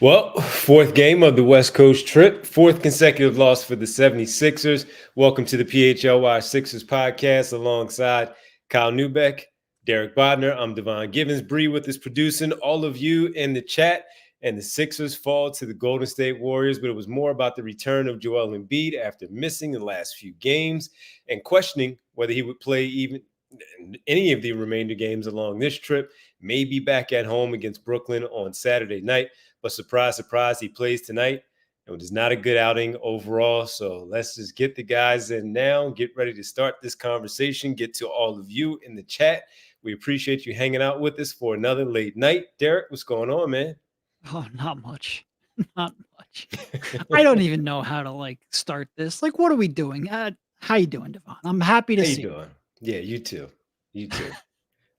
Well, fourth game of the West Coast trip, fourth consecutive loss for the 76ers. Welcome to the PHLY Sixers podcast alongside Kyle Neubeck, Derek Bodner. I'm Devon Givens. Bree with us producing, all of you in the chat. And the Sixers fall to the Golden State Warriors, but it was more about the return of Joel Embiid after missing the last few games and questioning whether he would play even any of the remainder games along this trip. Maybe back at home against Brooklyn on Saturday night. But surprise, surprise, he plays tonight. It was not a good outing overall. So let's just get the guys in now, get ready to start this conversation, get to all of you in the chat. We appreciate you hanging out with us for another late night. Derek, what's going on, man? Oh, not much. Not much. I don't even know how to start this. What are we doing? How you doing, Devon? I'm happy to How you see you. doing? Yeah, you too. You too.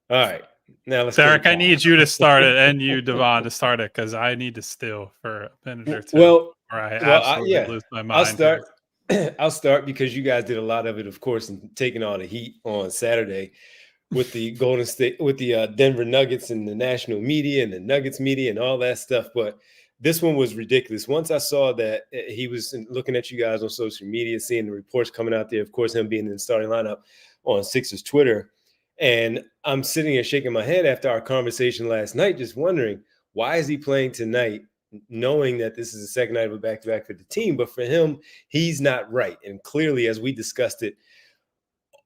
All right. Now let's Derek, go I to need you to start it and you, Devon, to start it because I need to steal for a minute or two, Well, or I well, absolutely yeah. lose my I'll mind start. here. I'll start because you guys did a lot of it, of course, and taking all the heat on Saturday with the Golden State, with the Denver Nuggets and the national media and the Nuggets media and all that stuff. But this one was ridiculous. Once I saw that he was looking at you guys on social media, seeing the reports coming out there, of course, him being in the starting lineup on Sixers Twitter. And I'm sitting here shaking my head after our conversation last night, just wondering, why is he playing tonight, knowing that this is the second night of a back-to-back for the team? But for him, he's not right. And clearly, as we discussed it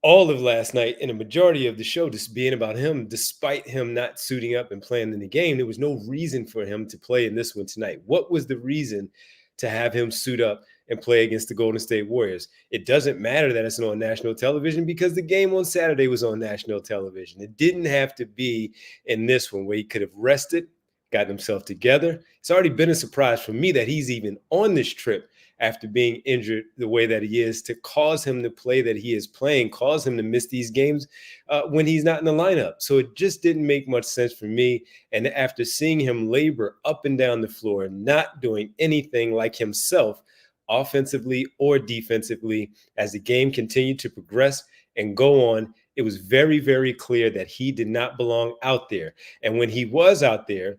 all of last night and a majority of the show just being about him, despite him not suiting up and playing in the game, there was no reason for him to play in this one tonight. What was the reason to have him suit up and play against the Golden State Warriors? It doesn't matter that it's on national television because the game on Saturday was on national television. It didn't have to be in this one where he could have rested, gotten himself together. It's already been a surprise for me that he's even on this trip after being injured the way that he is, to cause him to play that he is playing, cause him to miss these games when he's not in the lineup. So it just didn't make much sense for me. And after seeing him labor up and down the floor, not doing anything like himself, offensively or defensively, as the game continued to progress and go on, it was very, very clear that he did not belong out there. And when he was out there,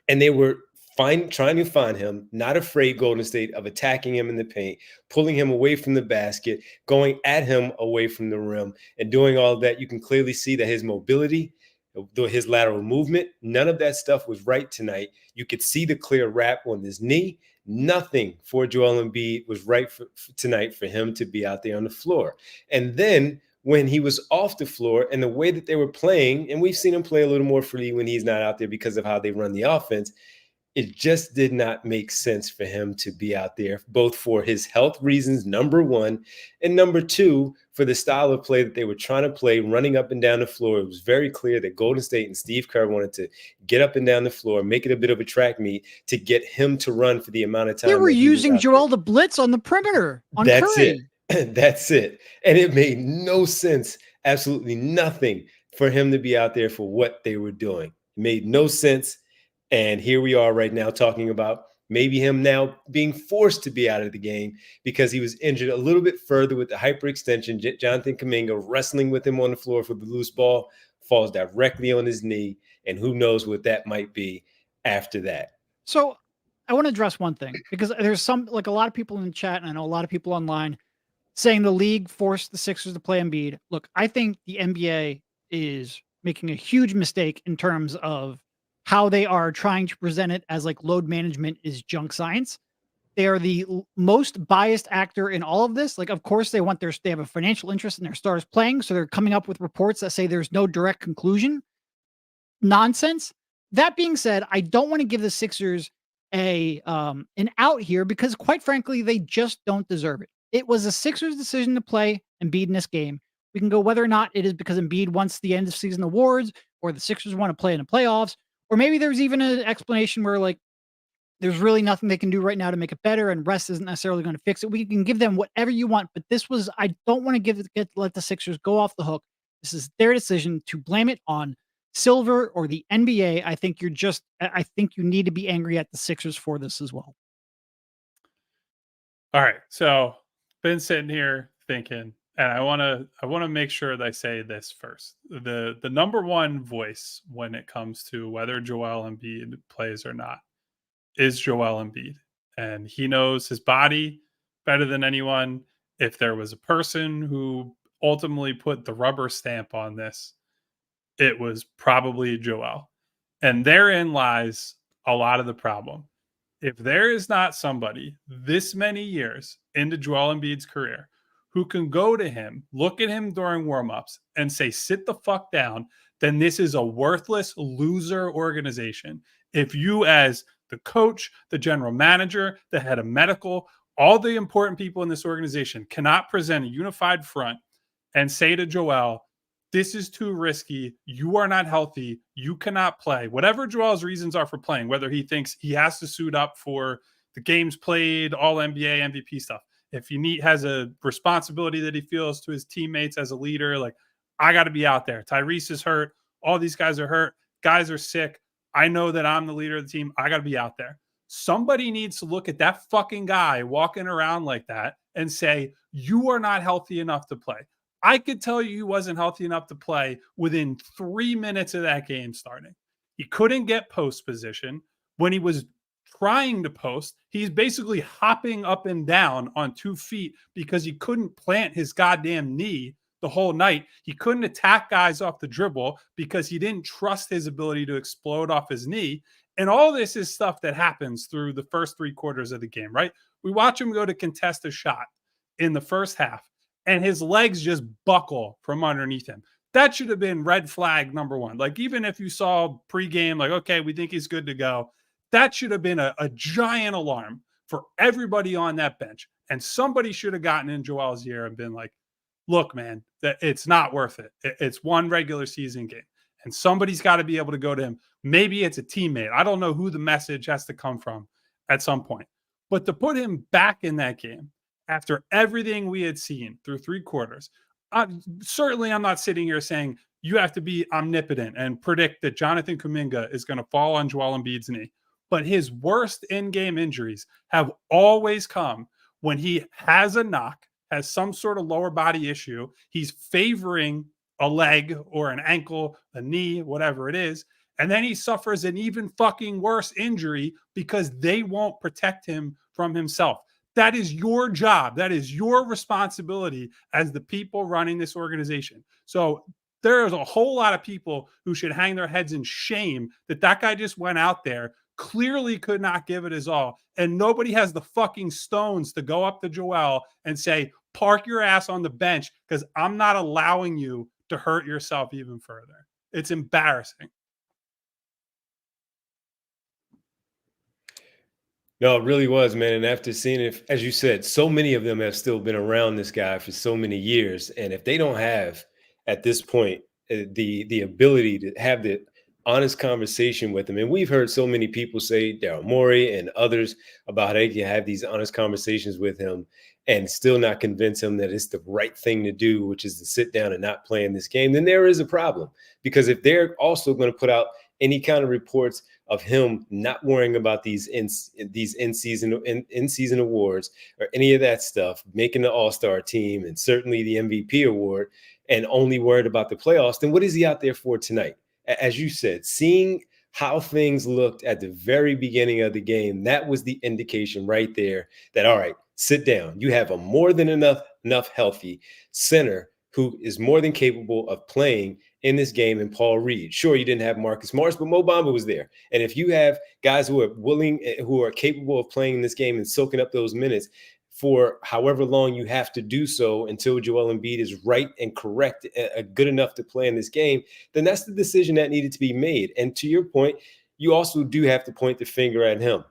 and they were trying to find him, not afraid, Golden State, of attacking him in the paint, pulling him away from the basket, going at him away from the rim, and doing all of that. You can clearly see that his mobility, his lateral movement, none of that stuff was right tonight. You could see the clear wrap on his knee. Nothing for Joel Embiid was right for tonight for him to be out there on the floor. And then when he was off the floor and the way that they were playing, and we've seen him play a little more freely when he's not out there because of how they run the offense, it just did not make sense for him to be out there, both for his health reasons, number one, and number two, for the style of play that they were trying to play, running up and down the floor. It was very clear that Golden State and Steve Kerr wanted to get up and down the floor, make it a bit of a track meet to get him to run for the amount of time They were that he was using out Joel to blitz on the perimeter on there. That's Curry. it. That's it. And it made no sense, absolutely nothing, for him to be out there for what they were doing. It made no sense. And here we are right now talking about maybe him now being forced to be out of the game because he was injured a little bit further with the hyperextension. Jonathan Kuminga wrestling with him on the floor for the loose ball, falls directly on his knee. And who knows what that might be after that. So I want to address one thing because there's a lot of people in the chat, and I know a lot of people online saying the league forced the Sixers to play Embiid. Look, I think the NBA is making a huge mistake in terms of how they are trying to present it as load management is junk science. They are the most biased actor in all of this. Of course, they have a financial interest in their stars playing, so they're coming up with reports that say there's no direct conclusion. Nonsense. That being said, I don't want to give the Sixers an out here because, quite frankly, they just don't deserve it. It was a Sixers decision to play Embiid in this game. We can go whether or not it is because Embiid wants the end of season awards, or the Sixers want to play in the playoffs, or maybe there's even an explanation where there's really nothing they can do right now to make it better, and rest isn't necessarily going to fix it. We can give them whatever you want, but I don't want to let the Sixers go off the hook. This is their decision to blame it on Silver or the NBA. I think you need to be angry at the Sixers for this as well. All right. So been sitting here thinking, and I want to make sure that I say this first. The number one voice when it comes to whether Joel Embiid plays or not is Joel Embiid. And he knows his body better than anyone. If there was a person who ultimately put the rubber stamp on this, it was probably Joel. And therein lies a lot of the problem. If there is not somebody this many years into Joel Embiid's career who can go to him, look at him during warmups, and say, sit the fuck down, then this is a worthless loser organization. If you, as the coach, the general manager, the head of medical, all the important people in this organization cannot present a unified front and say to Joel, this is too risky. You are not healthy. You cannot play. Whatever Joel's reasons are for playing, whether he thinks he has to suit up for the games played, all NBA, MVP stuff. If he has a responsibility that he feels to his teammates as a leader, like, I got to be out there. Tyrese is hurt. All these guys are hurt. Guys are sick. I know that I'm the leader of the team. I got to be out there. Somebody needs to look at that fucking guy walking around like that and say, you are not healthy enough to play. I could tell you he wasn't healthy enough to play within 3 minutes of that game starting. He couldn't get post position. When he was trying to post, he's basically hopping up and down on 2 feet because he couldn't plant his goddamn knee the whole night. He couldn't attack guys off the dribble because he didn't trust his ability to explode off his knee. And all this is stuff that happens through the first 3 quarters of the game, right? We watch him go to contest a shot in the first half, and his legs just buckle from underneath him. That should have been red flag number 1. Like, even if you saw pregame, like, okay, we think he's good to go, that should have been a giant alarm for everybody on that bench. And somebody should have gotten in Joel's ear and been like, look, man, that it's not worth it. It's one regular season game. And somebody's got to be able to go to him. Maybe it's a teammate. I don't know who the message has to come from at some point. But to put him back in that game after everything we had seen through 3 quarters, certainly I'm not sitting here saying you have to be omnipotent and predict that Jonathan Kuminga is going to fall on Joel Embiid's knee. But his worst in-game injuries have always come when he has a knock, has some sort of lower body issue. He's favoring a leg or an ankle, a knee, whatever it is. And then he suffers an even fucking worse injury because they won't protect him from himself. That is your job. That is your responsibility as the people running this organization. So there's a whole lot of people who should hang their heads in shame that that guy just went out there, clearly could not give it his all, and nobody has the fucking stones to go up to Joel and say, park your ass on the bench because I'm not allowing you to hurt yourself even further. It's embarrassing. No, it really was, man. And after seeing it, as you said, so many of them have still been around this guy for so many years. And if they don't have, at this point, the ability to have the honest conversation with him, and we've heard so many people say, Daryl Morey and others, about how they can have these honest conversations with him and still not convince him that it's the right thing to do, which is to sit down and not play in this game, then there is a problem. Because if they're also going to put out any kind of reports of him not worrying about these in-season awards or any of that stuff, making the All-Star team and certainly the MVP award, and only worried about the playoffs, then what is he out there for tonight? As you said, seeing how things looked at the very beginning of the game, that was the indication right there that, all right, sit down. You have a more than enough healthy center who is more than capable of playing in this game in Paul Reed. Sure, you didn't have Marcus Morris, but Mo Bamba was there. And if you have guys who are willing, who are capable of playing in this game and soaking up those minutes for however long you have to do so until Joel Embiid is right and correct, good enough to play in this game, then that's the decision that needed to be made. And to your point, you also do have to point the finger at him,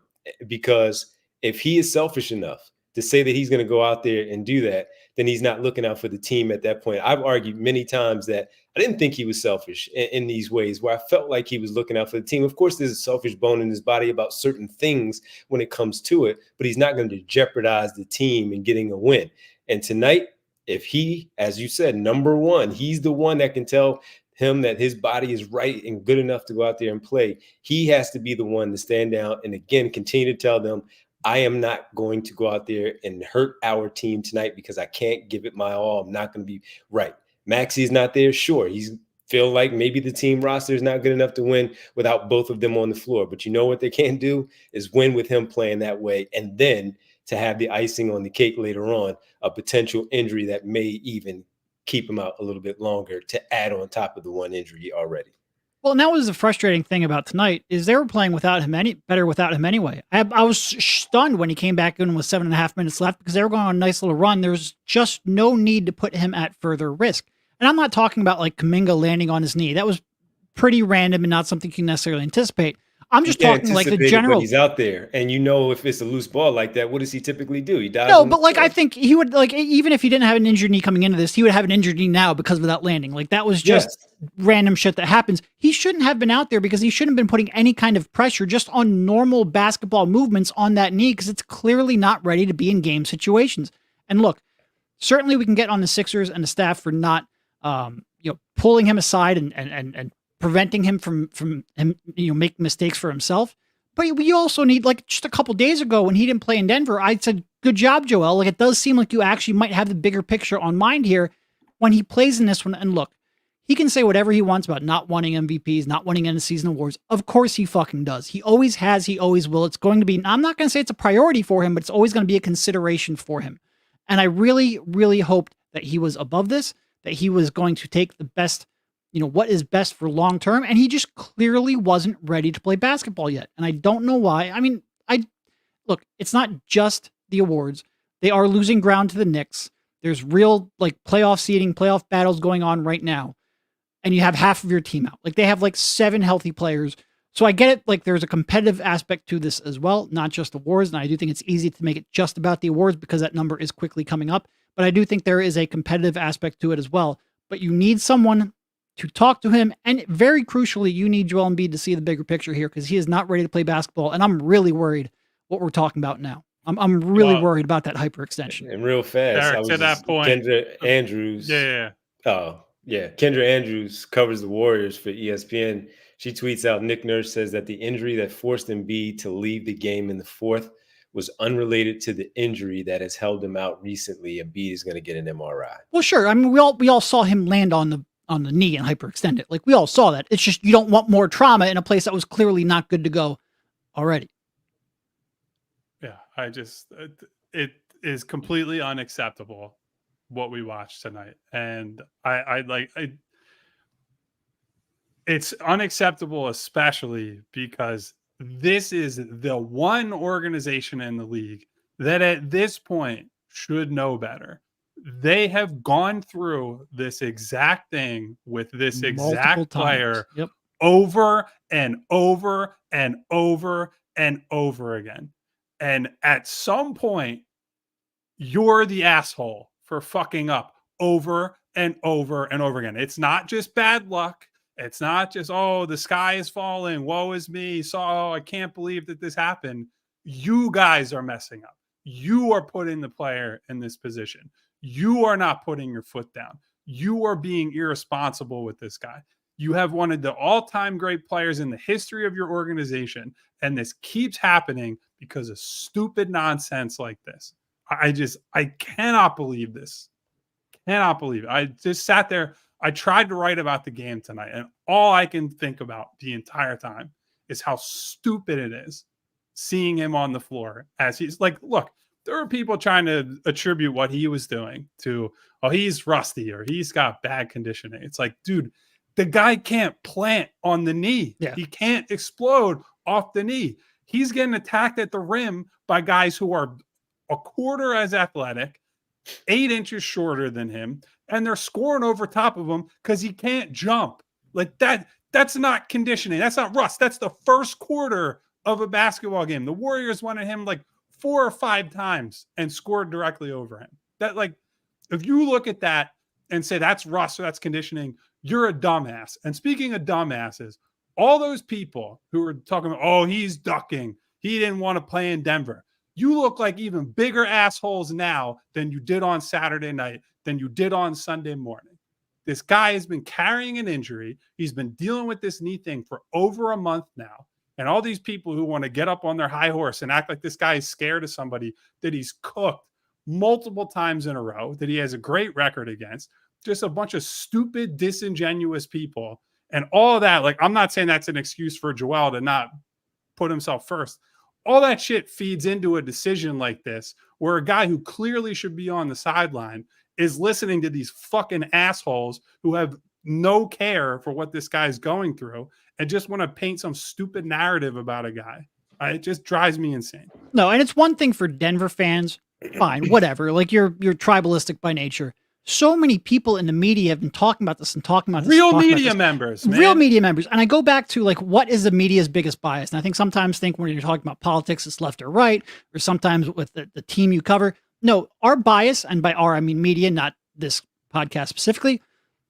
because if he is selfish enough to say that he's going to go out there and do that, then he's not looking out for the team at that point. I've argued many times that I didn't think he was selfish in these ways where I felt like he was looking out for the team. Of course, there's a selfish bone in his body about certain things when it comes to it, but he's not going to jeopardize the team in getting a win. And tonight, if he, as you said, number one, he's the one that can tell him that his body is right and good enough to go out there and play. He has to be the one to stand down and, again, continue to tell them, I am not going to go out there and hurt our team tonight because I can't give it my all. I'm not going to be right. Maxey's not there. Sure, he's feel like maybe the team roster is not good enough to win without both of them on the floor. But you know what they can do is win with him playing that way. And then to have the icing on the cake later on, a potential injury that may even keep him out a little bit longer to add on top of the one injury already. Well, and that was the frustrating thing about tonight is they were playing without him better without him anyway. I was stunned when he came back in with 7.5 minutes left because they were going on a nice little run. There's just no need to put him at further risk. And I'm not talking about like Kuminga landing on his knee. That was pretty random and not something you can necessarily anticipate. I'm just talking like the general. He's out there, and if it's a loose ball like that, what does he typically do? He dives. No, but like I think he would like even if he didn't have an injured knee coming into this, he would have an injured knee now because of that landing. Like that was just random shit that happens. He shouldn't have been out there because he shouldn't have been putting any kind of pressure just on normal basketball movements on that knee because it's clearly not ready to be in game situations. And look, certainly we can get on the Sixers and the staff for not pulling him aside and preventing him from him, making mistakes for himself. But we also need, like, just a couple days ago when he didn't play in Denver, I said, good job, Joel. Like, it does seem like you actually might have the bigger picture on mind here when he plays in this one. And look, he can say whatever he wants about not wanting MVPs, not wanting end of season awards. Of course he fucking does. He always has. He always will. It's going to be, I'm not going to say it's a priority for him, but it's always going to be a consideration for him. And I really, really hoped that he was above this, that he was going to take the best, what is best for long term. And he just clearly wasn't ready to play basketball yet. And I don't know why. I mean, look, it's not just the awards. They are losing ground to the Knicks. There's real playoff seeding, playoff battles going on right now. And you have half of your team out. Like they have 7 healthy players. So I get it. Like there's a competitive aspect to this as well, not just awards. And I do think it's easy to make it just about the awards because that number is quickly coming up. But I do think there is a competitive aspect to it as well. But you need someone to talk to him. And very crucially, you need Joel Embiid to see the bigger picture here because he is not ready to play basketball. And I'm really worried what we're talking about now. I'm really worried about that hyperextension. And real fast, Derek, to that point, Kendra Andrews. Kendra Andrews covers the Warriors for ESPN. She tweets out, Nick Nurse says that the injury that forced Embiid to leave the game in the fourth was unrelated to the injury that has held him out recently. Embiid is going to get an MRI. Well, sure. I mean, we all saw him land on the knee and hyperextend it. Like we all saw that. It's just you don't want more trauma in a place that was clearly not good to go already. Yeah, it is completely unacceptable what we watched tonight. And it's unacceptable, especially because this is the one organization in the league that at this point should know better. They have gone through this exact thing with this exact player over and over and over and over again. And at some point, you're the asshole for fucking up over and over and over again. It's not just bad luck. It's not just, oh, the sky is falling. Woe is me. I can't believe that this happened. You guys are messing up. You are putting the player in this position. You are not putting your foot down. You are being irresponsible with this guy. You have one of the all-time great players in the history of your organization, and this keeps happening because of stupid nonsense like this. I cannot believe this. Cannot believe it. I just sat there. I tried to write about the game tonight, and all I can think about the entire time is how stupid it is seeing him on the floor as he's like, look, there are people trying to attribute what he was doing to, oh, he's rusty or he's got bad conditioning. It's like, dude, the guy can't plant on the knee. Yeah. He can't explode off the knee. He's getting attacked at the rim by guys who are a quarter as athletic, 8 inches shorter than him, and they're scoring over top of him because he can't jump. Like that's not conditioning. That's not rust. That's the first quarter of a basketball game. The Warriors wanted him 4 or 5 times and scored directly over him. That if you look at that and say that's rust or that's conditioning, you're a dumbass. And speaking of dumbasses, all those people who are talking about, oh, he's ducking, he didn't want to play in Denver. You look like even bigger assholes now than you did on Saturday night, than you did on Sunday morning. This guy has been carrying an injury. He's been dealing with this knee thing for over a month now. And all these people who want to get up on their high horse and act like this guy is scared of somebody that he's cooked multiple times in a row, that he has a great record against, just a bunch of stupid, disingenuous people. And all of that, like, I'm not saying that's an excuse for Joel to not put himself first. All that shit feeds into a decision like this, where a guy who clearly should be on the sideline is listening to these fucking assholes who have no care for what this guy's going through and just want to paint some stupid narrative about a guy. It just drives me insane. No, and it's one thing for Denver fans. Fine, whatever. Like you're tribalistic by nature. So many people in the media have been talking about this and talking about this. Real media members, man. Real media members. And I go back to like, what is the media's biggest bias? And I think sometimes when you're talking about politics, it's left or right, or sometimes with the team you cover. No, our bias, and by our, I mean media, not this podcast specifically,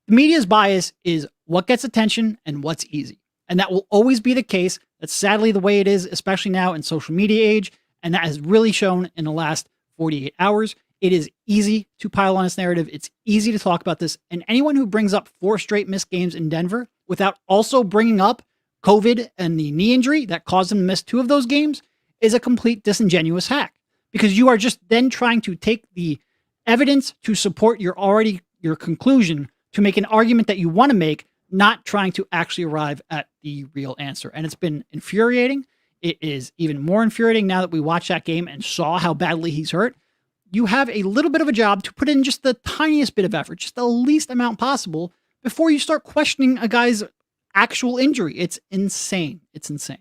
the media's bias is what gets attention and what's easy. And that will always be the case. That's sadly the way it is, especially now in social media age. And that has really shown in the last 48 hours. It is easy to pile on this narrative. It's easy to talk about this. And anyone who brings up 4 straight missed games in Denver without also bringing up COVID and the knee injury that caused him to miss 2 of those games is a complete disingenuous hack, because you are just then trying to take the evidence to support your conclusion to make an argument that you want to make, not trying to actually arrive at the real answer. And it's been infuriating. It is even more infuriating now that we watched that game and saw how badly he's hurt. You have a little bit of a job to put in just the tiniest bit of effort, just the least amount possible, before you start questioning a guy's actual injury. It's insane. It's insane.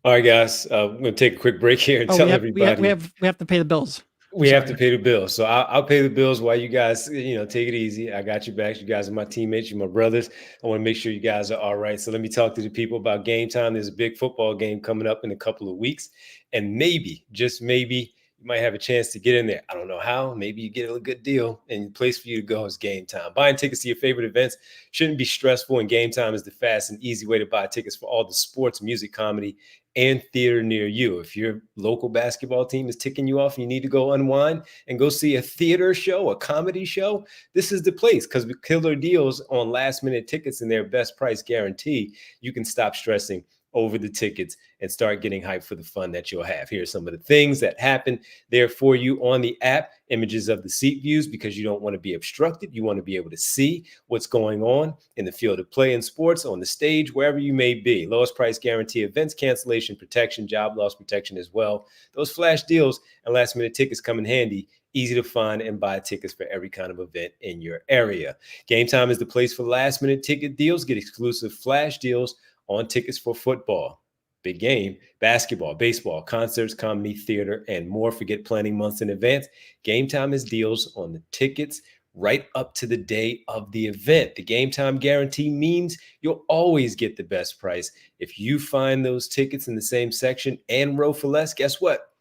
All right, guys, we're going to take a quick break here and tell everybody. We have to pay the bills. We have to pay the bills. So I'll pay the bills while you guys, take it easy. I got your back. You guys are my teammates. You're my brothers. I want to make sure you guys are all right. So let me talk to the people about Game Time. There's a big football game coming up in a couple of weeks. And maybe, just maybe, you might have a chance to get in there. I don't know how. Maybe you get a good deal, and the place for you to go is Game Time. Buying tickets to your favorite events shouldn't be stressful, and Game Time is the fast and easy way to buy tickets for all the sports, music, comedy, and theater near you. If your local basketball team is ticking you off and you need to go unwind and go see a theater show, a comedy show, this is the place, because with killer deals on last-minute tickets and their best price guarantee, you can stop stressing over the tickets and start getting hyped for the fun that you'll have. Here are some of the things that happen there for you on the app. Images of the seat views, because you don't want to be obstructed. You want to be able to see what's going on in the field of play in sports, on the stage, wherever you may be. Lowest price guarantee, events cancellation protection, job loss protection as well. Those flash deals and last minute tickets come in handy. Easy to find and buy tickets for every kind of event in your area. Game Time is the place for last minute ticket deals. Get exclusive flash deals on tickets for football, big game, basketball, baseball, concerts, comedy, theater, and more. Forget planning months in advance. Game Time is deals on the tickets right up to the day of the event. The Game Time guarantee means you'll always get the best price. If you find those tickets in the same section and row for less, guess what?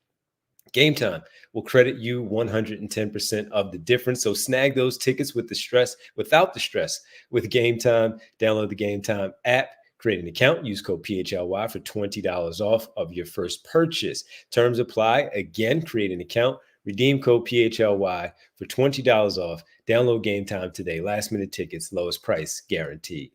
Game Time will credit you 110% of the difference. So snag those tickets without the stress with Game Time. Download the Game Time app. Create an account, use code PHLY for $20 off of your first purchase. Terms apply. Again, create an account, redeem code PHLY for $20 off. Download Game Time today. Last minute tickets, lowest price guaranteed.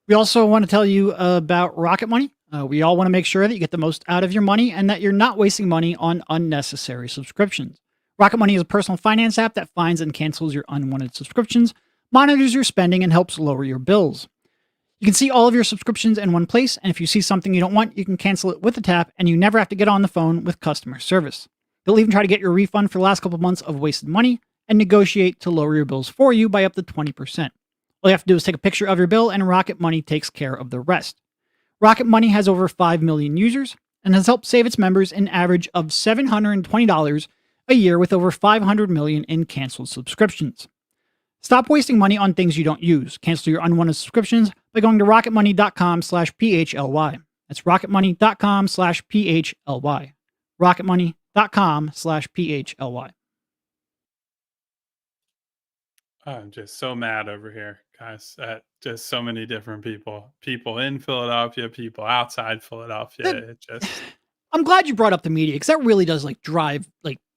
We also want to tell you about Rocket Money. We all want to make sure that you get the most out of your money and that you're not wasting money on unnecessary subscriptions. Rocket Money is a personal finance app that finds and cancels your unwanted subscriptions, monitors your spending, and helps lower your bills. You can see all of your subscriptions in one place, and if you see something you don't want, you can cancel it with a tap, and you never have to get on the phone with customer service. They'll even try to get your refund for the last couple of months of wasted money and negotiate to lower your bills for you by up to 20%. All you have to do is take a picture of your bill, and Rocket Money takes care of the rest. Rocket Money has over 5 million users and has helped save its members an average of $720 a year with over 500 million in canceled subscriptions. Stop wasting money on things you don't use. Cancel your unwanted subscriptions by going to rocketmoney.com/PHLY. That's rocketmoney.com/PHLY. rocketmoney.com/PHLY. I'm just so mad over here, guys, at just so many different people in Philadelphia, people outside Philadelphia. I'm glad you brought up the media, because that really does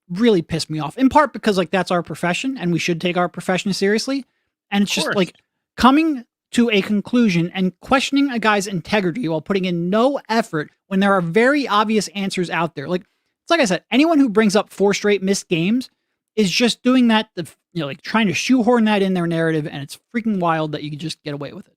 really piss me off, in part because that's our profession and we should take our profession seriously. And it's just coming to a conclusion and questioning a guy's integrity while putting in no effort when there are very obvious answers out there. Like I said, anyone who brings up 4 straight missed games is just doing that like trying to shoehorn that in their narrative, and it's freaking wild that you can just get away with it.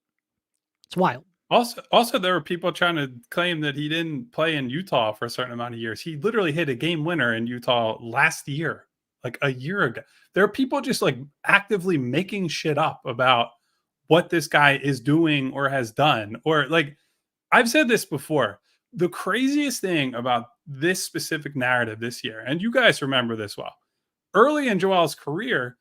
It's wild. Also, there were people trying to claim that he didn't play in Utah for a certain amount of years. He literally hit a game winner in Utah last year, like a year ago. There are people just like actively making shit up about what this guy is doing or has done. Or like, I've said this before. The craziest thing about this specific narrative this year, and you guys remember this well, early in Joel's career,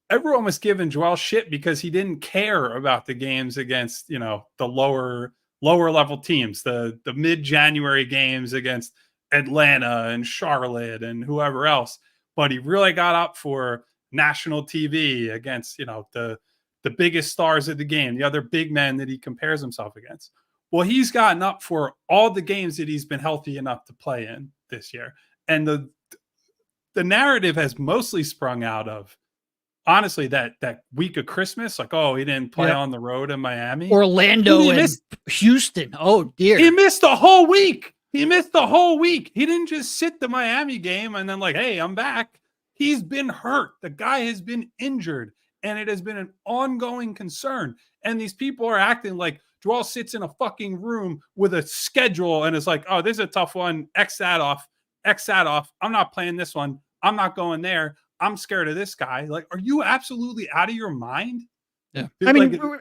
everyone was giving Joel shit because he didn't care about the games against, the lower level teams, the mid-January games against Atlanta and Charlotte and whoever else. But he really got up for national TV against, the biggest stars of the game, the other big men that he compares himself against. Well, he's gotten up for all the games that he's been healthy enough to play in this year. And the narrative has mostly sprung out of, honestly, that week of Christmas, like, oh, he didn't play on the road in Miami. Orlando and Houston. Oh, dear. He missed the whole week. He didn't just sit the Miami game and then like, hey, I'm back. He's been hurt. The guy has been injured, and it has been an ongoing concern. And these people are acting like Joel sits in a fucking room with a schedule and is like, oh, this is a tough one. X that off. I'm not playing this one. I'm not going there. I'm scared of this guy. Like, are you absolutely out of your mind? Yeah. Dude, I mean, no,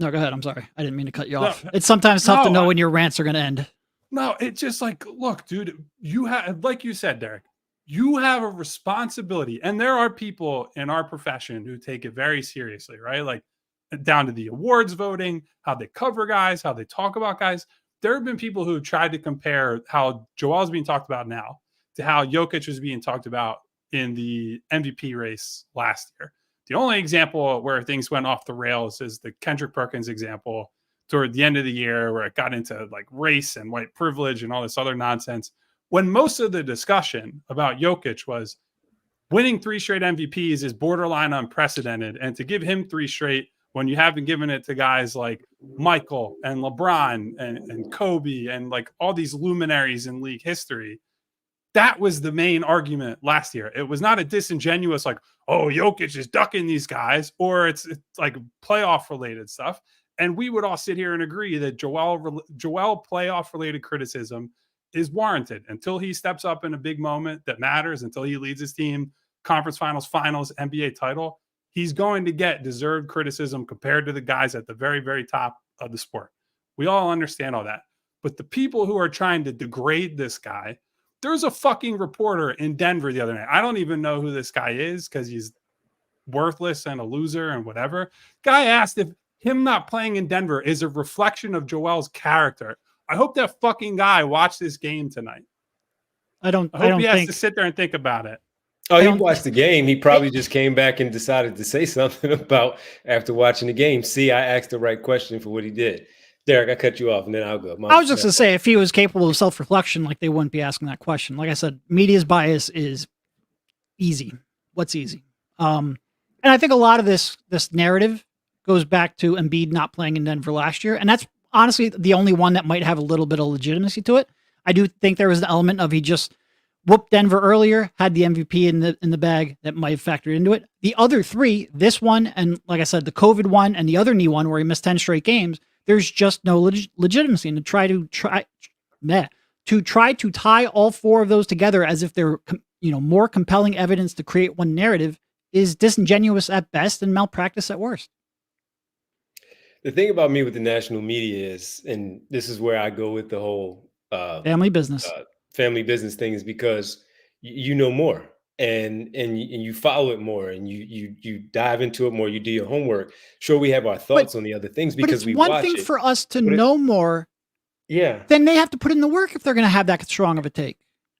go ahead. I'm sorry. I didn't mean to cut you off. It's sometimes tough to know when your rants are going to end. No, it's just like, look, dude, you have, like you said, Derek, you have a responsibility. And there are people in our profession who take it very seriously, right? Like down to the awards voting, how they cover guys, how they talk about guys. There have been people who have tried to compare how Joel's being talked about now to how Jokic was being talked about in the MVP race last year. The only example where things went off the rails is the Kendrick Perkins example toward the end of the year, where it got into like race and white privilege and all this other nonsense, when most of the discussion about Jokic was winning 3 straight MVPs is borderline unprecedented. And to give him 3 straight when you haven't given it to guys like Michael and LeBron and Kobe and like all these luminaries in league history, that was the main argument last year. It was not a disingenuous like, oh, Jokic is ducking these guys, or it's like playoff related stuff. And we would all sit here and agree that Joel playoff related criticism is warranted until he steps up in a big moment that matters, until he leads his team, conference finals, NBA title. He's going to get deserved criticism compared to the guys at the very, very top of the sport. We all understand all that. But the people who are trying to degrade this guy, there's a fucking reporter in Denver the other night. I don't even know who this guy is because he's worthless and a loser and whatever. Guy asked if him not playing in Denver is a reflection of Joel's character. I hope that fucking guy watched this game tonight. I hope he has to sit there and think about it. Oh, he watched the game. He probably just came back and decided to say something about after watching the game. See, I asked the right question for what he did. Derek, I cut you off, and then I'll go. I was just going to say, if he was capable of self-reflection, like they wouldn't be asking that question. Like I said, media's bias is easy. What's easy? And I think a lot of this narrative goes back to Embiid not playing in Denver last year, and that's honestly the only one that might have a little bit of legitimacy to it. I do think there was an element of he just whooped Denver earlier, had the MVP in the bag that might have factored into it. The other 3, this one, and like I said, the COVID one and the other knee one where he missed 10 straight games, there's just no legitimacy. And to try to tie all 4 of those together as if they're more compelling evidence to create one narrative is disingenuous at best and malpractice at worst. The thing about me with the national media is, and this is where I go with the whole family business thing, is because you know more and you follow it more and you dive into it more. You do your homework. Sure, we have our thoughts on the other things because we watch it. One thing for us to know more. Yeah. Then they have to put in the work if they're going to have that strong of a take.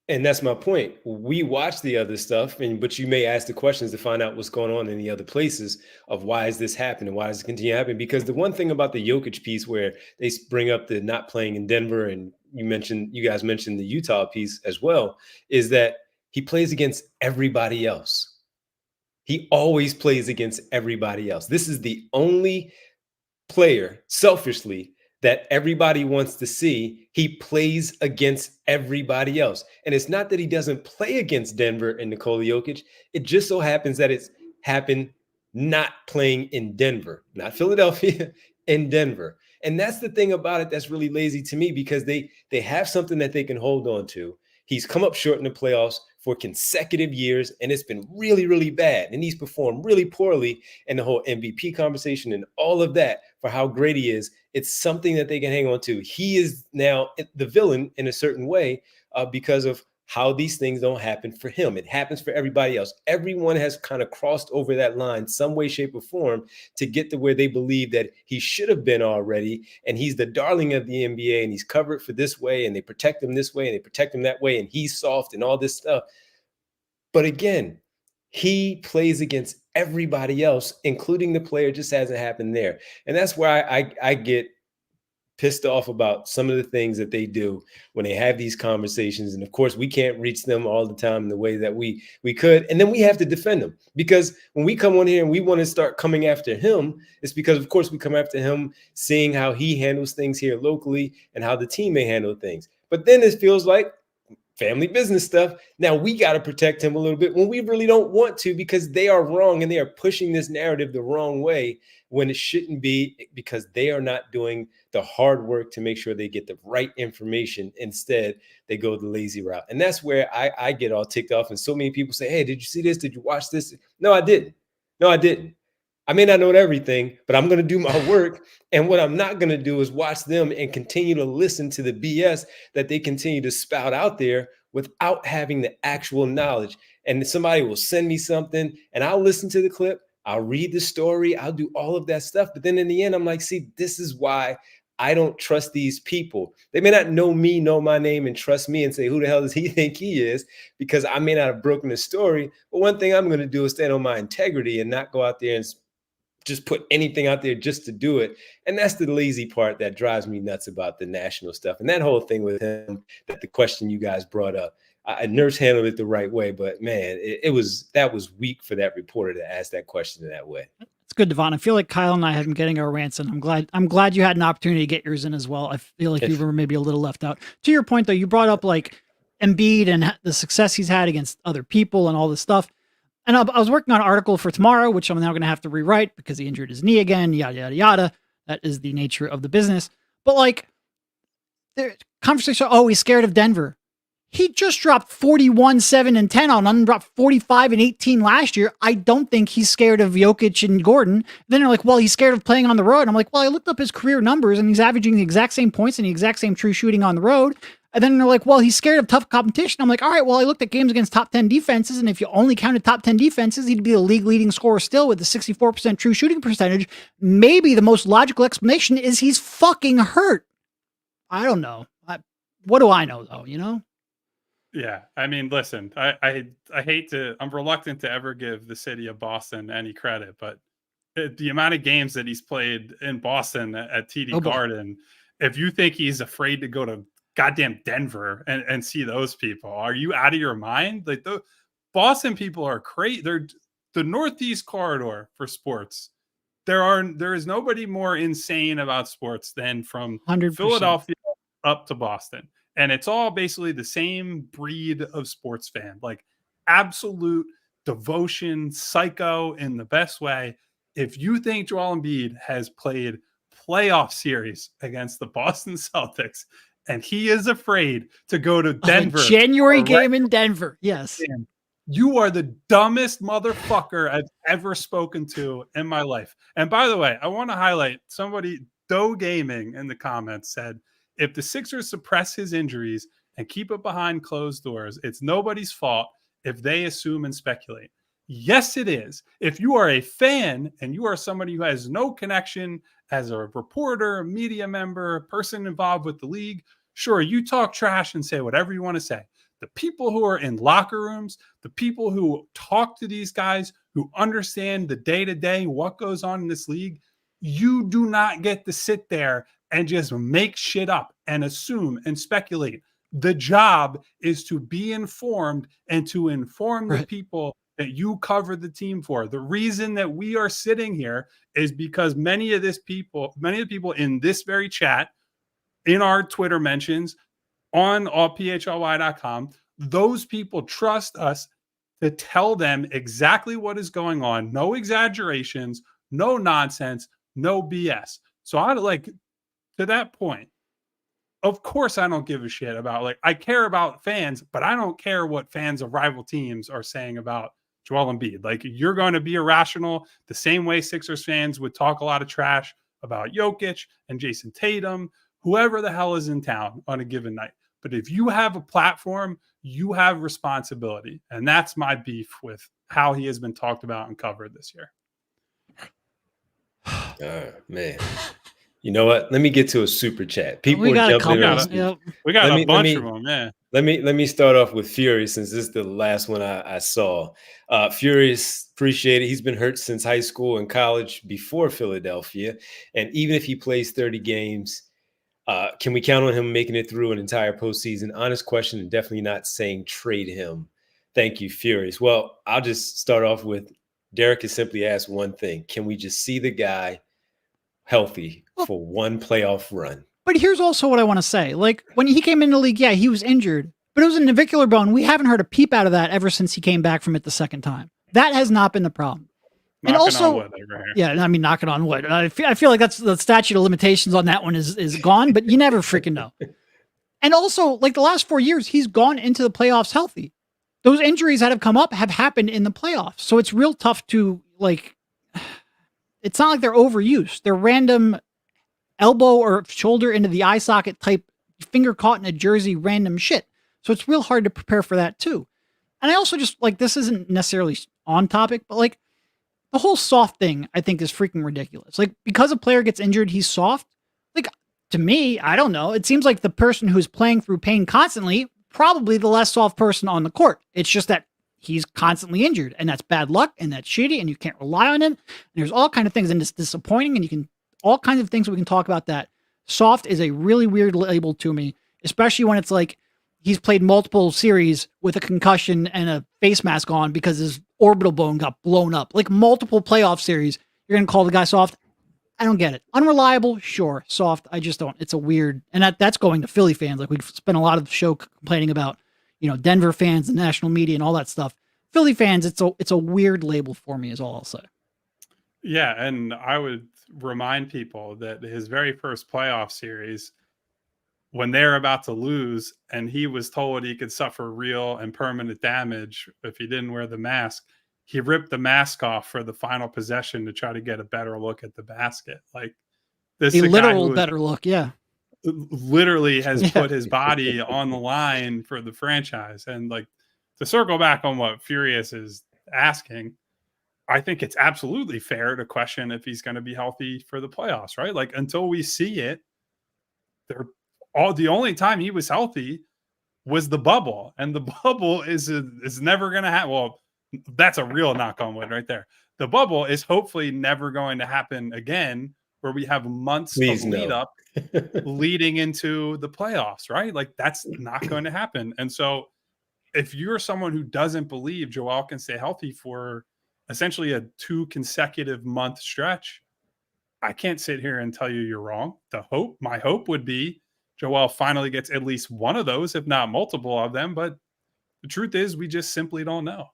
And that's my point. We watch the other stuff, but you may ask the questions to find out what's going on in the other places of why is this happening? Why does it continue happening? Because the one thing about the Jokic piece where they bring up the not playing in Denver, and you guys mentioned the Utah piece as well, is that he plays against everybody else. He always plays against everybody else. This is the only player, selfishly, that everybody wants to see, he plays against everybody else. And it's not that he doesn't play against Denver and Nikola Jokic. It just so happens that it's happened not playing in Denver, not Philadelphia, in Denver. And that's the thing about it that's really lazy to me, because they have something that they can hold on to. He's come up short in the playoffs for consecutive years, and it's been really, really bad. And he's performed really poorly in the whole MVP conversation and all of that for how great he is. It's something that they can hang on to. He is now the villain in a certain way because of how these things don't happen for him. It happens for everybody else. Everyone has kind of crossed over that line some way, shape, or form to get to where they believe that he should have been already. And he's the darling of the NBA, and he's covered for this way, and they protect him this way, and they protect him that way, and he's soft and all this stuff. But again, he plays against everybody else, including the player. Just hasn't happened there. And that's where I get pissed off about some of the things that they do when they have these conversations. And of course, we can't reach them all the time in the way that we could. And then we have to defend them, because when we come on here and we want to start coming after him, it's because, of course, we come after him seeing how he handles things here locally and how the team may handle things. But then it feels like family business stuff. Now we got to protect him a little bit when we really don't want to, because they are wrong and they are pushing this narrative the wrong way when it shouldn't be, because they are not doing the hard work to make sure they get the right information. Instead, they go the lazy route. And that's where I get all ticked off. And so many people say, hey, did you see this? Did you watch this? No, I didn't. No, I didn't. I may not know everything, but I'm going to do my work. And what I'm not going to do is watch them and continue to listen to the BS that they continue to spout out there without having the actual knowledge. And somebody will send me something and I'll listen to the clip. I'll read the story. I'll do all of that stuff. But then in the end, I'm like, see, this is why I don't trust these people. They may not know me, know my name, and trust me and say, who the hell does he think he is? Because I may not have broken the story. But one thing I'm going to do is stand on my integrity and not go out there and just put anything out there just to do it. And that's the lazy part that drives me nuts about the national stuff. And that whole thing with him, that the question you guys brought up, Nurse handled it the right way, but man, that was weak for that reporter to ask that question in that way. It's good, Devon. I feel like Kyle and I have been getting our rants, and I'm glad you had an opportunity to get yours in as well. I feel like you were maybe a little left out. To your point, though, you brought up like Embiid and the success he's had against other people and all this stuff. And I was working on an article for tomorrow, which I'm now going to have to rewrite because he injured his knee again, yada, yada, yada. That is the nature of the business. But like, the conversation, oh, he's scared of Denver. He just dropped 41, 7, and 10 on them, dropped 45 and 18 last year. I don't think he's scared of Jokic and Gordon. Then they're like, well, he's scared of playing on the road. I'm like, well, I looked up his career numbers and he's averaging the exact same points and the exact same true shooting on the road. And then they're like, well, he's scared of tough competition. I'm like, all right, well, I looked at games against top 10 defenses. And if you only counted top 10 defenses, he'd be the league leading scorer still with a 64% true shooting percentage. Maybe the most logical explanation is he's fucking hurt. I don't know. What do I know though? You know? Yeah, I mean, listen, I hate to, I'm reluctant to ever give the city of Boston any credit, but the amount of games that he's played in Boston at TD Garden, if you think he's afraid to go to goddamn Denver and see those people, are you out of your mind? Like, the Boston people are crazy. They're the Northeast corridor for sports. There is nobody more insane about sports than from 100%. Philadelphia up to Boston. And it's all basically the same breed of sports fan, like absolute devotion, psycho in the best way. If you think Joel Embiid has played playoff series against the Boston Celtics and he is afraid to go to Denver, a January game in Denver, yes, you are the dumbest motherfucker I've ever spoken to in my life. And by the way, I want to highlight somebody, Doe Gaming, in the comments said, if the Sixers suppress his injuries and keep it behind closed doors, it's nobody's fault if they assume and speculate. Yes, it is. If you are a fan and you are somebody who has no connection as a reporter, a media member, a person involved with the league, sure, you talk trash and say whatever you want to say. The people who are in locker rooms, the people who talk to these guys, who understand the day-to-day, what goes on in this league, you do not get to sit there and just make shit up and assume and speculate. The job is to be informed and to inform the people that you covered the team for. The reason that we are sitting here is because many of the people in this very chat, in our Twitter mentions, on allphly.com, those people trust us to tell them exactly what is going on. No exaggerations, no nonsense, no BS. So to that point, of course I don't give a shit about, I care about fans, but I don't care what fans of rival teams are saying about Joel Embiid. You're going to be irrational the same way Sixers fans would talk a lot of trash about Jokic and Jason Tatum, whoever the hell is in town on a given night. But if you have a platform, you have responsibility. And that's my beef with how he has been talked about and covered this year. Oh, man. You know what? Let me get to a super chat. People we got are a jumping couple. in. We got a bunch of them, yeah. Let me start off with Furious, since this is the last one I saw. Furious, appreciate it. He's been hurt since high school and college before Philadelphia. And even if he plays 30 games, can we count on him making it through an entire postseason? Honest question, and definitely not saying trade him. Thank you, Furious. Well, I'll just start off with Derek has simply asked one thing. Can we just see the guy healthy for one playoff run? But here's also what I want to say. When he came into the league, yeah, he was injured, but it was a navicular bone. We haven't heard a peep out of that ever since he came back from it the second time. That has not been the problem. Knocking and also, on wood over here. Yeah, I mean, knocking on wood. I feel like that's the statute of limitations on that one is gone, but you never freaking know. And also, the last 4 years, he's gone into the playoffs healthy. Those injuries that have come up have happened in the playoffs. So it's real tough to, it's not like they're overused. They're random elbow or shoulder into the eye socket type, finger caught in a jersey, random shit. So it's real hard to prepare for that too. And I also just, this isn't necessarily on topic, but the whole soft thing, I think, is freaking ridiculous. Because a player gets injured, he's soft. To me, I don't know. It seems like the person who's playing through pain constantly, probably the less soft person on the court. It's just that he's constantly injured, and that's bad luck, and that's shitty, and you can't rely on him. And there's all kinds of things, and it's disappointing, and all kinds of things we can talk about that. Soft is a really weird label to me, especially when it's he's played multiple series with a concussion and a face mask on because his orbital bone got blown up. Multiple playoff series, you're going to call the guy soft? I don't get it. Unreliable, sure. Soft, I just don't. It's a weird, and that's going to Philly fans. We've spent a lot of the show complaining about, Denver fans, the national media, and all that stuff. Philly fans, it's a weird label for me, is all I'll say. Yeah, and I would remind people that his very first playoff series, when they're about to lose and he was told he could suffer real and permanent damage if he didn't wear the mask, he ripped the mask off for the final possession to try to get a better look at the basket. This is a literal guy who better look, yeah. Literally has put his body on the line for the franchise. And to circle back on what Furious is asking, I think it's absolutely fair to question if he's going to be healthy for the playoffs, right? Until we see it, the only time he was healthy was the bubble, and the bubble is never going to happen. Well, that's a real knock on wood right there. The bubble is hopefully never going to happen again, where we have months of lead up leading into the playoffs, right? That's not going to happen. And so if you're someone who doesn't believe Joel can stay healthy for essentially a 2 consecutive month stretch, I can't sit here and tell you you're wrong. My hope would be Joel finally gets at least one of those, if not multiple of them. But the truth is, we just simply don't know.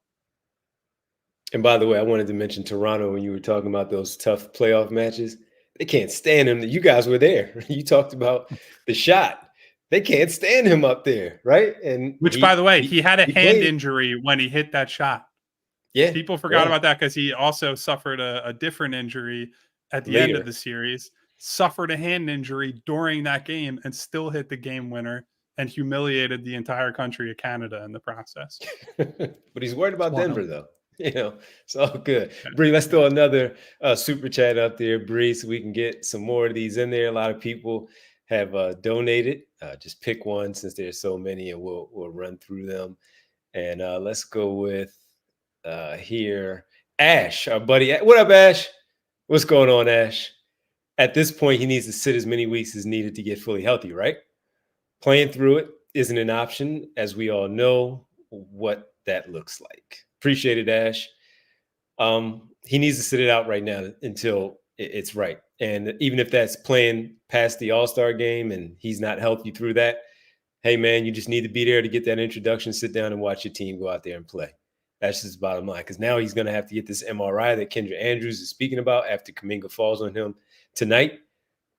And by the way, I wanted to mention Toronto when you were talking about those tough playoff matches. They can't stand him. You guys were there. You talked about the shot. They can't stand him up there, right? And by the way, he had a hand injury when he hit that shot. Yeah, people forgot about that because he also suffered a different injury at the end of the series. Suffered a hand injury during that game and still hit the game winner and humiliated the entire country of Canada in the process. But he's worried about Denver, though. It's all good. Bree, let's throw another super chat up there, Bree, so we can get some more of these in there. A lot of people have donated. Just pick one since there's so many, and we'll run through them. And let's go with here, Ash, our buddy. What up, Ash? What's going on, Ash? At this point, he needs to sit as many weeks as needed to get fully healthy, right? Playing through it isn't an option, as we all know what that looks like. Appreciate it, Ash. He needs to sit it out right now until it's right. And even if that's playing past the All-Star game and he's not healthy through that, hey, man, you just need to be there to get that introduction, sit down and watch your team go out there and play. That's just the bottom line. Because now he's going to have to get this MRI that Kendra Andrews is speaking about after Kuminga falls on him tonight.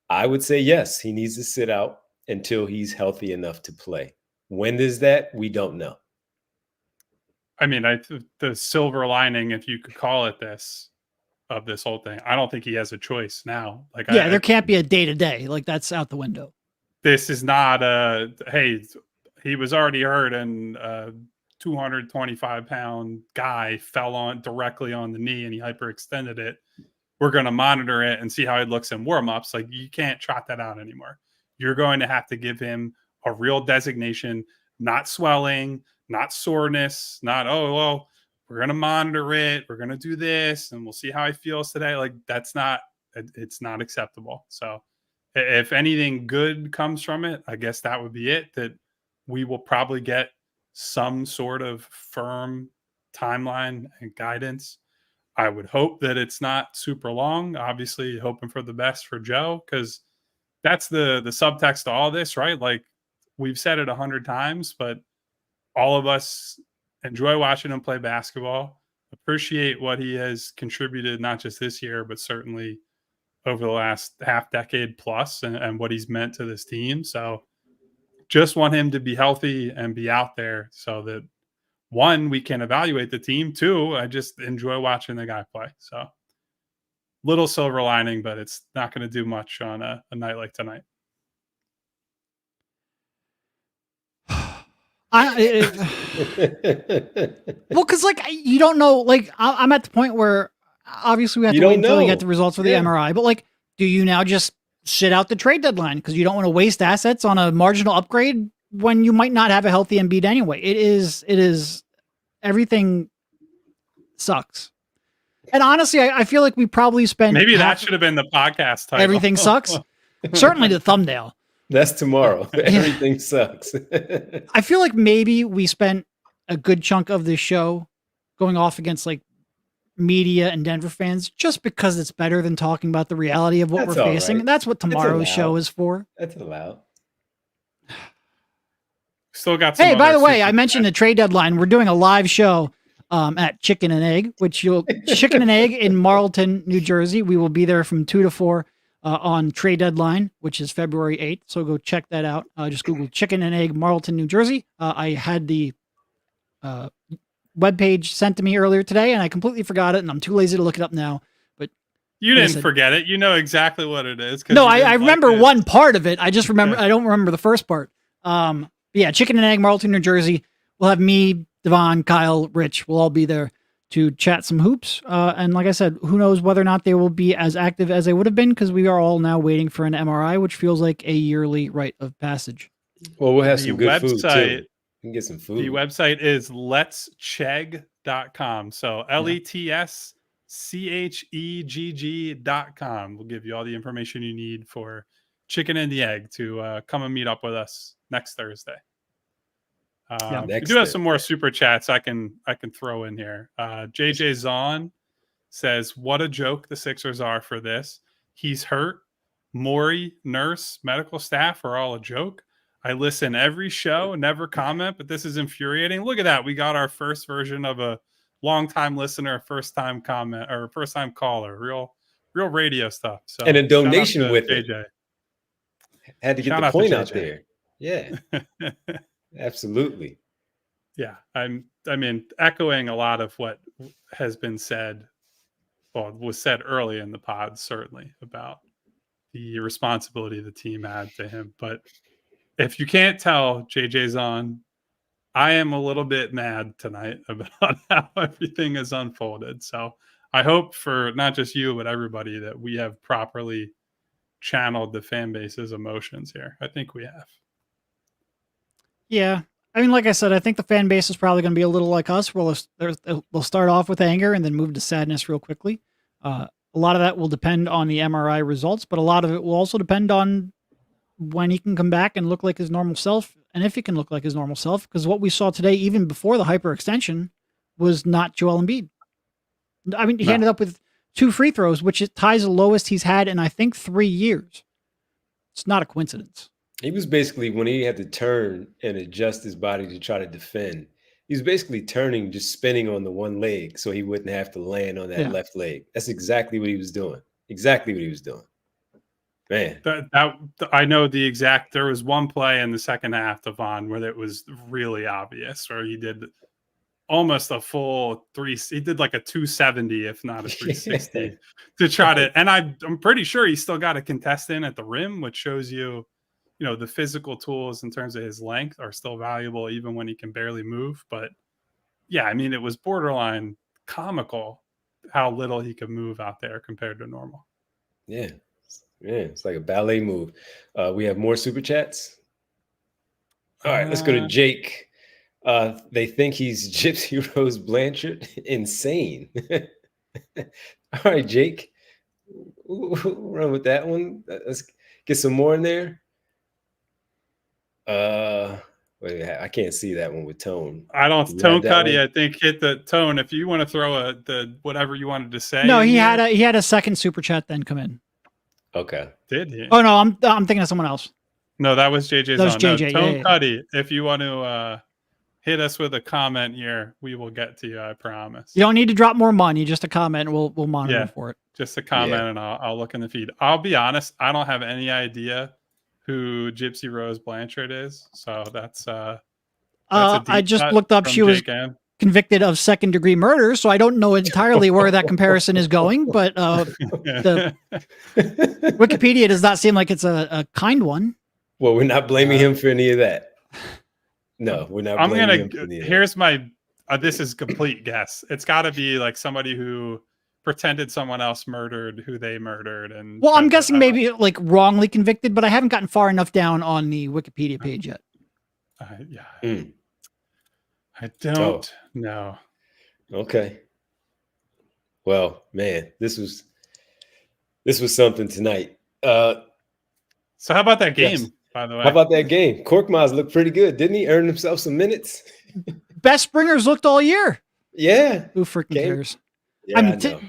I would say yes, he needs to sit out until he's healthy enough to play. When is that? We don't know. I mean, the silver lining, if you could call it this, of this whole thing, I don't think he has a choice now. Like, there can't be a day-to-day. Like, that's out the window. This is not hey, he was already hurt and 225-pound guy fell directly on the knee and he hyperextended it. We're going to monitor it and see how he looks in warm-ups. Like, you can't trot that out anymore. You're going to have to give him a real designation, not swelling, not soreness, not, oh, well, we're going to monitor it. We're going to do this and we'll see how he feels today. Like, it's not acceptable. So if anything good comes from it, I guess that would be it, that we will probably get some sort of firm timeline and guidance. I would hope that it's not super long, obviously hoping for the best for Joe, because that's the subtext to all this, right? Like, we've said it 100 times, but all of us enjoy watching him play basketball, appreciate what he has contributed, not just this year, but certainly over the last half decade plus, and what he's meant to this team. So just want him to be healthy and be out there so that, one, we can evaluate the team. Two, I just enjoy watching the guy play. So little silver lining, but it's not going to do much on a night like tonight. Well, because like you don't know. Like, I'm at the point where obviously we have to wait until we get the results for the MRI. But like, do you now just sit out the trade deadline because you don't want to waste assets on a marginal upgrade when you might not have a healthy Embiid anyway? It is everything sucks. And honestly, I feel like we probably spent maybe that should have been the podcast title. Everything sucks. Certainly the thumbnail. That's tomorrow. Everything sucks. I feel like maybe we spent a good chunk of this show going off against like media and Denver fans just because it's better than talking about the reality of what we're facing. Right. And that's what tomorrow's show is for. That's allowed. Still got some. Hey, by the way, I mentioned the trade deadline. We're doing a live show at Chicken and Egg, Chicken and Egg in Marlton, New Jersey. We will be there from 2 to 4 on trade deadline, which is February 8th. So go check that out. Just Google Chicken and Egg, Marlton, New Jersey. I had the webpage sent to me earlier today and I completely forgot it and I'm too lazy to look it up now. But you didn't forget it. You know exactly what it is. No, I remember one part of it. I just remember, I don't remember the first part. Yeah, Chicken and Egg, Marlton, New Jersey. We'll have me, Devon, Kyle, Rich. We'll all be there to chat some hoops. And like I said, who knows whether or not they will be as active as they would have been, because we are all now waiting for an MRI, which feels like a yearly rite of passage. Well, we'll have some good food too. We can get some food. The website is letschegg.com. So LETSCHEGG.com. We'll give you all the information you need for Chicken and the Egg to come and meet up with us next Thursday. We do have some more super chats I can throw in here. JJ Zahn says, what a joke the Sixers are for this. He's hurt. Maury, nurse, medical staff are all a joke. I listen every show, never comment, but this is infuriating. Look at that. We got our first version of a long-time listener, first-time comment, or first-time caller. Real radio stuff. So, and a donation with JJ. Had to get the point out there. Yeah. Absolutely. Yeah. I mean, echoing a lot of what has been said, well, was said early in the pod, certainly, about the responsibility the team had to him. But if you can't tell, JJ's on, I am a little bit mad tonight about how everything has unfolded. So I hope for not just you, but everybody, that we have properly channeled the fan base's emotions here. I think we have. Yeah. I mean, like I said, I think the fan base is probably going to be a little like us. We'll start off with anger and then move to sadness real quickly. A lot of that will depend on the MRI results, but a lot of it will also depend on when he can come back and look like his normal self, and if he can look like his normal self, because what we saw today, even before the hyperextension, was not Joel Embiid. I mean, he No. ended up with 2 free throws, which ties the lowest he's had in, I think, 3 years. It's not a coincidence. He was basically, when he had to turn and adjust his body to try to defend, he was basically turning, just spinning on the one leg so he wouldn't have to land on that Yeah. left leg. That's exactly what he was doing. Exactly what he was doing. Man. I know the exact. There was one play in the second half, Devon, where it was really obvious, where he did almost a full 3. He did like a 270, if not a 360, to try to. And I'm pretty sure he still got a contestant at the rim, which shows you, the physical tools in terms of his length are still valuable, even when he can barely move. But yeah, I mean, it was borderline comical how little he could move out there compared to normal. Yeah. It's like a ballet move. We have more super chats. All right, let's go to Jake. They think he's Gypsy Rose Blanchard. Insane. All right, Jake. We'll run with that one. Let's get some more in there. Wait, I can't see that one with tone. I don't. You Tone had that Cuddy, one? I think, hit the tone. If you want to throw the whatever you wanted to say. No, in he here- had a second super chat then come in. Okay. Did he? Oh no, I'm thinking of someone else. No, that was JJ's. That was on. JJ, No, Tone yeah. Cuddy, if you want to hit us with a comment here, we will get to you. I promise. You don't need to drop more money, just a comment, and we'll monitor Yeah. for it. Just a comment, and I'll look in the feed. I'll be honest, I don't have any idea who Gypsy Rose Blanchard is. So that's a I deep just cut looked up. from She was Jake M. convicted of second-degree murder, so I don't know entirely where that comparison is going, but the Wikipedia does not seem like it's a kind one. Well, we're not blaming him for any of that. No, we're not I'm blaming him for gonna. any of that. Here's my. This is complete guess. It's got to be like somebody who pretended someone else murdered who they murdered, and Well, I'm tried to- guessing maybe like wrongly convicted, but I haven't gotten far enough down on the Wikipedia page yet. Yeah. Mm. I don't know. Okay. Well, man, this was something tonight. So how about that game, Yes. by the way? How about that game? Korkmaz looked pretty good, didn't he? Earned himself some minutes. Best springers looked all year. Yeah. Who freaking Game. cares? Yeah, I I mean, know.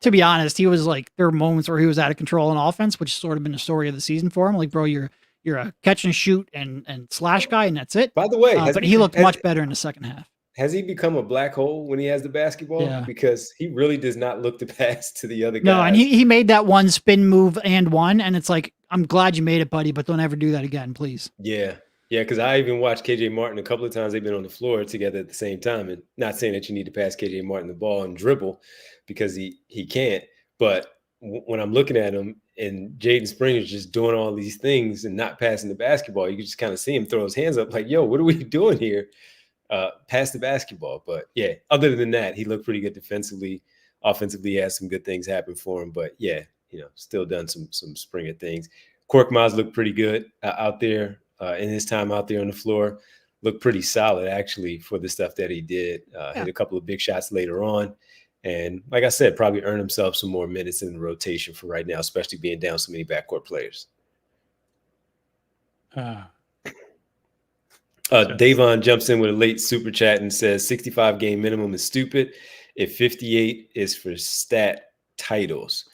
to be honest, he was like, there were moments where he was out of control on offense, which has sort of been the story of the season for him. Like, bro, you're a catch and shoot and slash guy, and that's it. By the way, But he looked much better in the second half. Has he become a black hole when he has the basketball? Yeah. Because he really does not look to pass to the other guys. No, and he made that one spin move and one, and it's like, I'm glad you made it, buddy, but don't ever do that again, please. Yeah. Yeah, because I even watched KJ Martin a couple of times. They've been on the floor together at the same time. And not saying that you need to pass KJ Martin the ball and dribble because he can't. But when I'm looking at him and Jaden Springer's just doing all these things and not passing the basketball, you can just kind of see him throw his hands up like, yo, what are we doing here? Pass the basketball. But yeah, other than that, he looked pretty good defensively. Offensively, he had some good things happen for him. But yeah, still done some Springer things. Korkmaz looked pretty good out there in his time out there on the floor. Looked pretty solid, actually, for the stuff that he did. Hit a couple of big shots later on. And like I said, probably earned himself some more minutes in the rotation for right now, especially being down so many backcourt players. Devon jumps in with a late super chat and says 65 game minimum is stupid if 58 is for stat titles.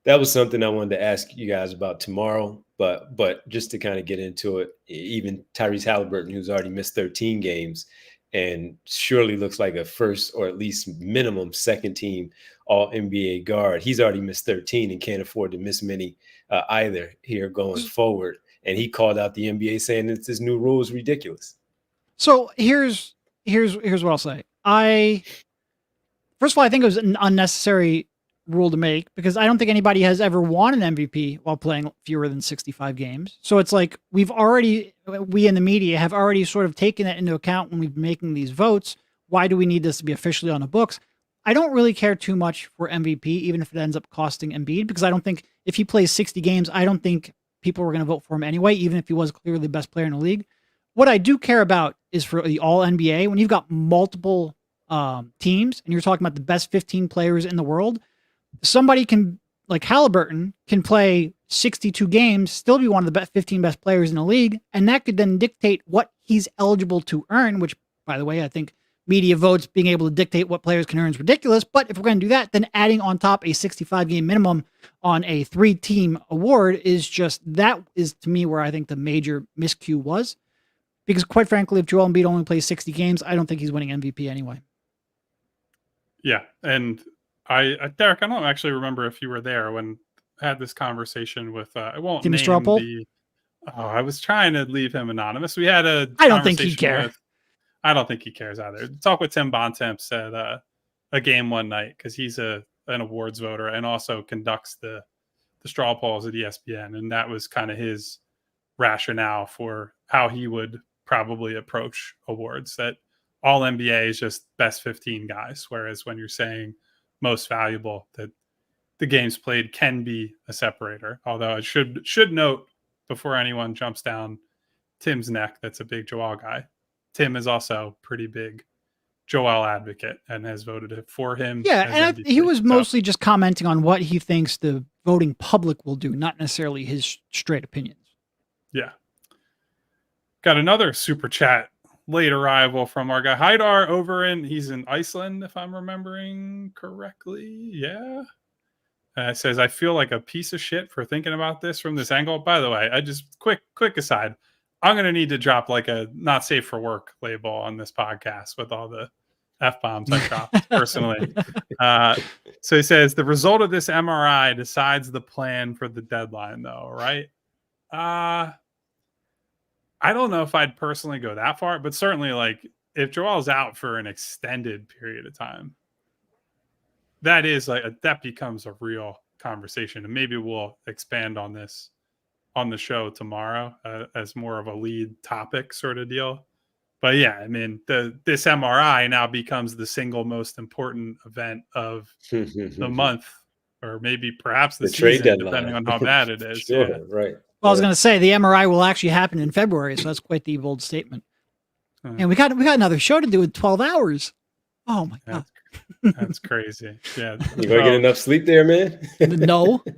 That was something I wanted to ask you guys about tomorrow, but just to kind of get into it, even Tyrese Halliburton, who's already missed 13 games and surely looks like a first or at least minimum second team all NBA guard, he's already missed 13 and can't afford to miss many either here going forward. And he called out the NBA saying that this new rule is ridiculous. So here's what I'll say. First of all, I think it was an unnecessary rule to make because I don't think anybody has ever won an MVP while playing fewer than 65 games. So it's like we in the media have already sort of taken that into account when we've been making these votes. Why do we need this to be officially on the books? I don't really care too much for MVP, even if it ends up costing Embiid, because I don't think if he plays 60 games, I don't think people were going to vote for him anyway, even if he was clearly the best player in the league. What I do care about is for the all NBA, when you've got multiple teams and you're talking about the best 15 players in the world, somebody can, like Halliburton, can play 62 games, still be one of the 15 best players in the league, and that could then dictate what he's eligible to earn, which, by the way, I think media votes being able to dictate what players can earn is ridiculous. But if we're going to do that, then adding on top a 65 game minimum on a 3-team award is to me where I think the major miscue was. Because quite frankly, if Joel Embiid only plays 60 games, I don't think he's winning MVP anyway. Yeah. And Derek, I don't actually remember if you were there when I had this conversation with, I won't Tim name Strawpoll? I was trying to leave him anonymous. We had a I don't think he'd conversation care. I don't think he cares either. Talk with Tim Bontemps at a game one night because he's an awards voter and also conducts the straw polls at ESPN. And that was kind of his rationale for how he would probably approach awards, that all NBA is just best 15 guys. Whereas when you're saying most valuable, that the games played can be a separator. Although I should note before anyone jumps down Tim's neck, that's a big Joel guy. Tim is also pretty big Joel advocate and has voted for him. Yeah, and he was mostly just commenting on what he thinks the voting public will do, not necessarily his straight opinions. Yeah. Got another super chat, late arrival from our guy Haidar he's in Iceland, if I'm remembering correctly. Yeah. Says, I feel like a piece of shit for thinking about this from this angle. By the way, I just quick aside, I'm going to need to drop like a not safe for work label on this podcast with all the F-bombs I dropped personally. So he says, the result of this MRI decides the plan for the deadline though, right? I don't know if I'd personally go that far, but certainly like if Joel's out for an extended period of time, that becomes a real conversation. And maybe we'll expand on this on the show tomorrow as more of a lead topic sort of deal. But yeah, I mean, this MRI now becomes the single most important event of the month, or maybe perhaps the trade season, deadline, depending on how bad it is. Sure, yeah. Right. Well, I was going to say the MRI will actually happen in February, so that's quite the bold statement. And we got another show to do in 12 hours. Oh my god, that's crazy. Yeah, you gonna get enough sleep there, man? No. We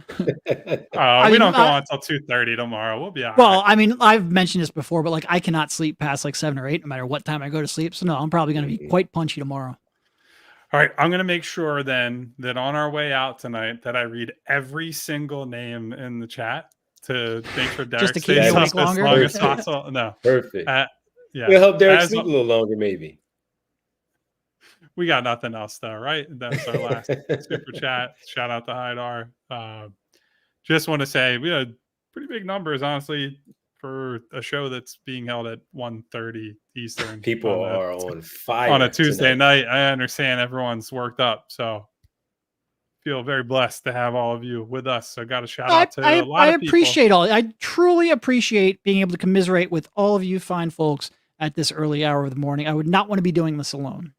don't go on until 2:30 tomorrow. We'll be all right. I mean, I've mentioned this before, but like I cannot sleep past like 7 or 8, no matter what time I go to sleep. So no, I'm probably going to be quite punchy tomorrow. All right, I'm going to make sure then that on our way out tonight that I read every single name in the chat to make sure Derek stays up as long as possible. No, perfect. Yeah, we'll help Derek sleep a little longer, maybe. We got nothing else though, right? That's our last super chat. Shout out to Haidar. Just want to say we had pretty big numbers, honestly, for a show that's being held at 1:30 Eastern. People are on fire on a Tuesday night. I understand everyone's worked up, so feel very blessed to have all of you with us. So got a shout out to a lot of people. I truly appreciate being able to commiserate with all of you fine folks at this early hour of the morning. I would not want to be doing this alone.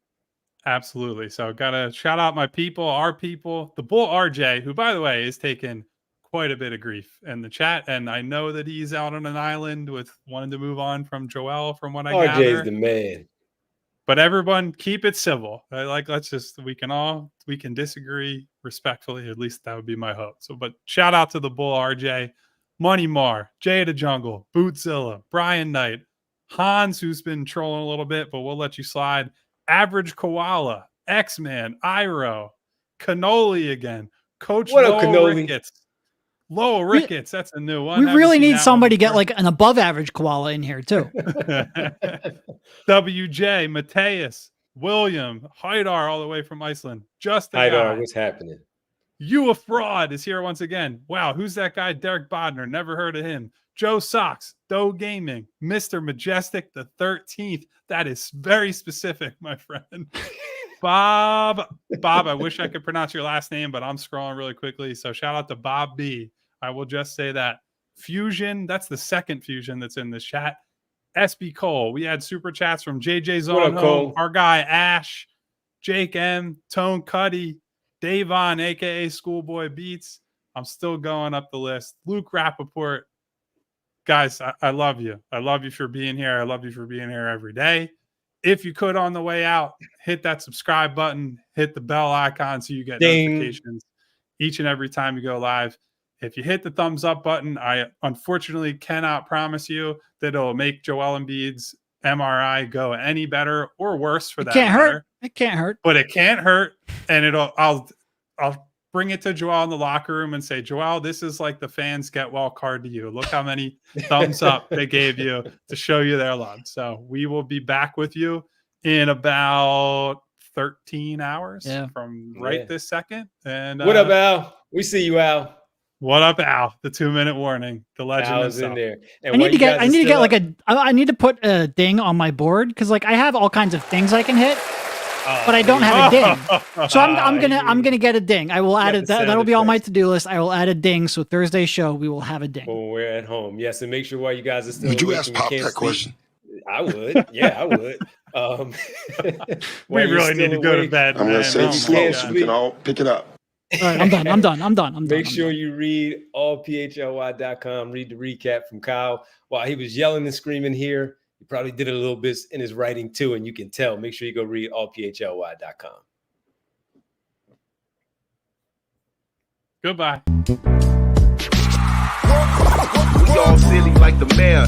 Absolutely. So got to shout out my people, our people, the Bull RJ, who, by the way, is taking quite a bit of grief in the chat. And I know that he's out on an island with wanting to move on from Joel, from what I gather. RJ is the man. But everyone keep it civil. We can disagree respectfully. At least that would be my hope. So, but shout out to the Bull RJ, Money Mar, Jay the Jungle, Bootzilla, Brian Knight, Hans, who's been trolling a little bit, but we'll let you slide. Average Koala, X-Man, Iro, Cannoli again, Coach Lowell Ricketts. Lowell Ricketts, that's a new one. We really need somebody to get like an above average koala in here too. WJ, Mateus, William, Haidar, all the way from Iceland. Just a Haidar, guy. what's happening? You a fraud is here once again. Wow, who's that guy? Derek Bodner, never heard of him. Joe Sox, Doe Gaming, Mr. Majestic the 13th. That is very specific, my friend. Bob, I wish I could pronounce your last name, but I'm scrolling really quickly. So shout out to Bob B. I will just say that. Fusion, that's the second Fusion that's in this chat. SB Cole, we had super chats from JJ Zone Home, our guy Ash, Jake M, Tone Cuddy, Devon, aka Schoolboy Beats. I'm still going up the list. Luke Rappaport. Guys, I love you. I love you for being here. I love you for being here every day. If you could, on the way out, hit that subscribe button, hit the bell icon so you get notifications each and every time you go live. If you hit the thumbs up button, I unfortunately cannot promise you that it'll make Joel Embiid's MRI go any better or worse for It that can't matter. hurt. It can't hurt. But it can't hurt. And I'll bring it to Joel in the locker room and say, Joel, this is like the fans get well card to you. Look how many thumbs up they gave you to show you their love. So we will be back with you in about 13 hours from this second. And what up, Al? We see you, Al. What up, Al? The 2-minute warning. The legend Al's himself. in there. And I need to get like I need to put a ding on my board because like I have all kinds of things I can hit, but I don't have a ding. So I'm gonna get a ding. I will add it. That'll be on my to-do list. I will add a ding. So Thursday's show we will have a ding. When we're at home. Yes, and make sure while you guys are still. Would you ask Pop that question? I would. Yeah, I would. We really need to go to bed. I'm gonna say it slow so we can all pick it up. All right, I'm done. Make sure you read allphly.com. Read the recap from Kyle. While he was yelling and screaming here, he probably did it a little bit in his writing too, and you can tell. Make sure you go read allphly.com. Goodbye. We all silly like the mayor.